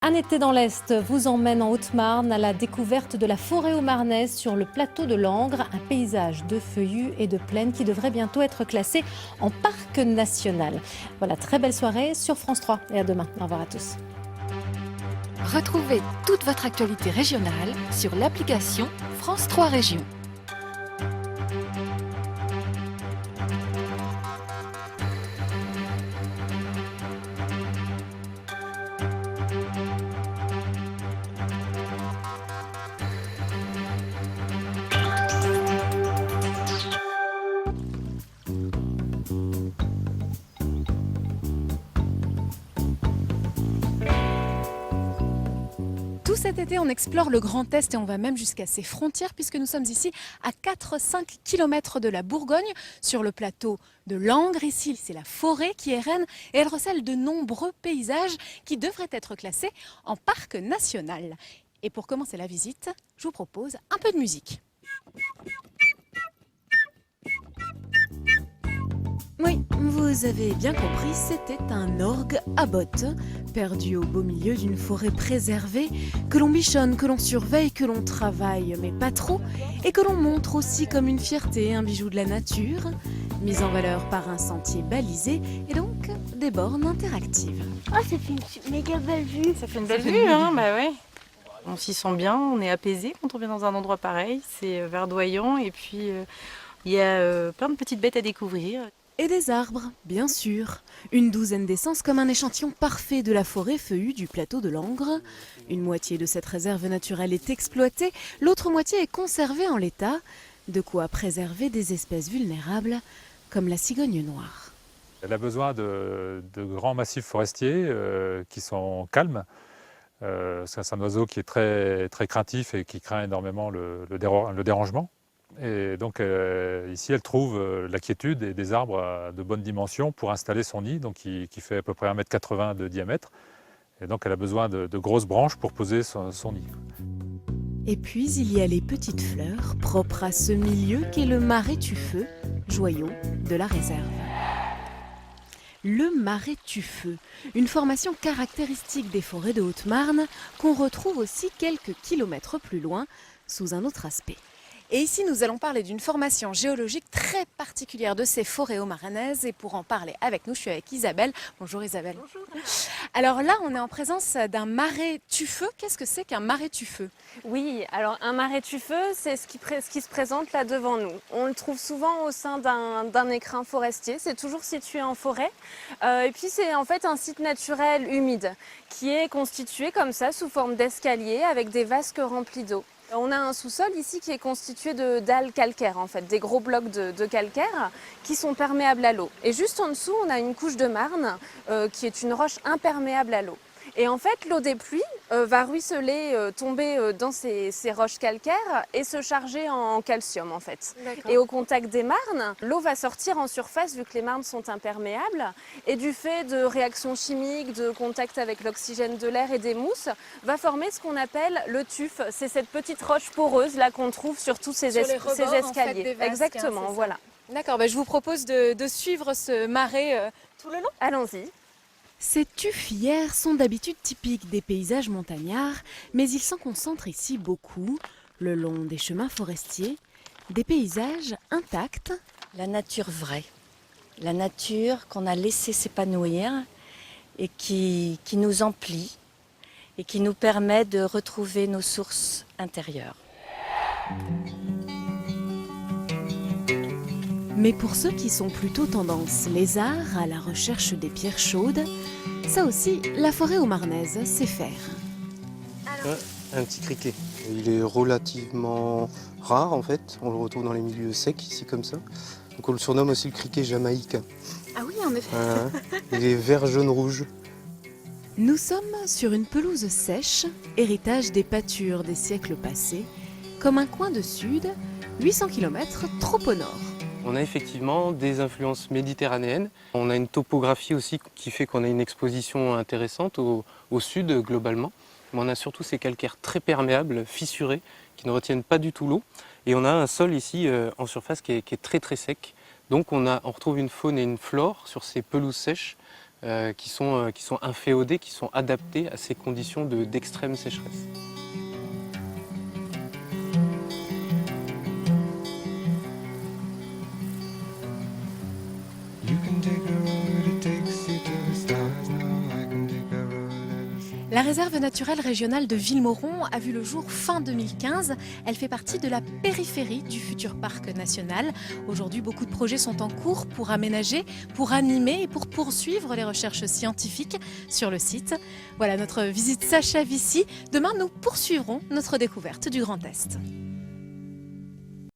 Un été dans l'Est vous emmène en Haute-Marne à la découverte de la forêt haut-marnaise sur le plateau de Langres, un paysage de feuillus et de plaines qui devrait bientôt être classé en parc national. Voilà, très belle soirée sur France 3 et à demain. Au revoir à tous. Retrouvez toute votre actualité régionale sur l'application France 3 Régions. Tout cet été, on explore le Grand Est et on va même jusqu'à ses frontières puisque nous sommes ici à 4-5 km de la Bourgogne, sur le plateau de Langres. Ici, c'est la forêt qui est reine et elle recèle de nombreux paysages qui devraient être classés en parc national. Et pour commencer la visite, je vous propose un peu de musique. Oui, vous avez bien compris, c'était un orgue à bottes, perdu au beau milieu d'une forêt préservée, que l'on bichonne, que l'on surveille, que l'on travaille, mais pas trop, et que l'on montre aussi comme une fierté, un bijou de la nature, mis en valeur par un sentier balisé et donc des bornes interactives. Oh, ça fait une méga belle vue. Ça fait une belle vue, hein, bah ouais. On s'y sent bien, on est apaisé quand on vient dans un endroit pareil, c'est verdoyant et puis il y a plein de petites bêtes à découvrir. Et des arbres, bien sûr. Une douzaine d'essences comme un échantillon parfait de la forêt feuillue du plateau de Langres. Une moitié de cette réserve naturelle est exploitée, l'autre moitié est conservée en l'état. De quoi préserver des espèces vulnérables comme la cigogne noire. Elle a besoin de grands massifs forestiers qui sont calmes. C'est un oiseau qui est très, très craintif et qui craint énormément le dérangement. Et donc ici, elle trouve la quiétude et des arbres de bonne dimension pour installer son nid, donc qui fait à peu près 1,80 m de diamètre. Et donc elle a besoin de grosses branches pour poser son nid. Et puis il y a les petites fleurs, propres à ce milieu qu'est le marais tuffeux, joyau de la réserve. Le marais tuffeux, une formation caractéristique des forêts de Haute-Marne qu'on retrouve aussi quelques kilomètres plus loin, sous un autre aspect. Et ici, nous allons parler d'une formation géologique très particulière de ces forêts haut-marnaises. Et pour en parler avec nous, je suis avec Isabelle. Bonjour Isabelle. Bonjour. Alors là, on est en présence d'un marais tuffeux. Qu'est-ce que c'est qu'un marais tuffeux? Oui, alors un marais tuffeux, c'est ce qui se présente là devant nous. On le trouve souvent au sein d'un écrin forestier. C'est toujours situé en forêt. Et puis c'est en fait un site naturel humide qui est constitué comme ça sous forme d'escalier avec des vasques remplies d'eau. On a un sous-sol ici qui est constitué de dalles calcaires, en fait, des gros blocs de calcaire qui sont perméables à l'eau. Et juste en dessous, on a une couche de marne qui est une roche imperméable à l'eau. Et en fait, l'eau des pluies va ruisseler, tomber dans ces roches calcaires et se charger en calcium en fait. Et au contact des marnes, l'eau va sortir en surface vu que les marnes sont imperméables et du fait de réactions chimiques, de contact avec l'oxygène de l'air et des mousses, va former ce qu'on appelle le tuf. C'est cette petite roche poreuse là qu'on trouve sur tous ces escaliers. En fait, des vasques, Exactement, hein, voilà. D'accord, je vous propose de suivre ce marais tout le long. Allons-y. Ces tuffières sont d'habitude typiques des paysages montagnards, mais il s'en concentre ici beaucoup, le long des chemins forestiers, des paysages intacts. La nature vraie, la nature qu'on a laissé s'épanouir et qui nous emplit et qui nous permet de retrouver nos sources intérieures. Mais pour ceux qui sont plutôt tendance lézard à la recherche des pierres chaudes, ça aussi, la forêt haut-marnaise sait faire. Un petit criquet. Il est relativement rare en fait, on le retrouve dans les milieux secs ici comme ça. Donc on le surnomme aussi le criquet jamaïcain. Ah oui, en effet. Il est vert, jaune, rouge. Nous sommes sur une pelouse sèche, héritage des pâtures des siècles passés, comme un coin de sud, 800 km trop au nord. On a effectivement des influences méditerranéennes. On a une topographie aussi qui fait qu'on a une exposition intéressante au sud globalement. Mais on a surtout ces calcaires très perméables, fissurés, qui ne retiennent pas du tout l'eau. Et on a un sol ici en surface qui est très très sec. Donc on retrouve une faune et une flore sur ces pelouses sèches qui sont inféodés, qui sont adaptés à ces conditions d'extrême sécheresse. La réserve naturelle régionale de Vilmoron a vu le jour fin 2015. Elle fait partie de la périphérie du futur parc national. Aujourd'hui, beaucoup de projets sont en cours pour aménager, pour animer et pour poursuivre les recherches scientifiques sur le site. Voilà, notre visite s'achève ici. Demain, nous poursuivrons notre découverte du Grand Est.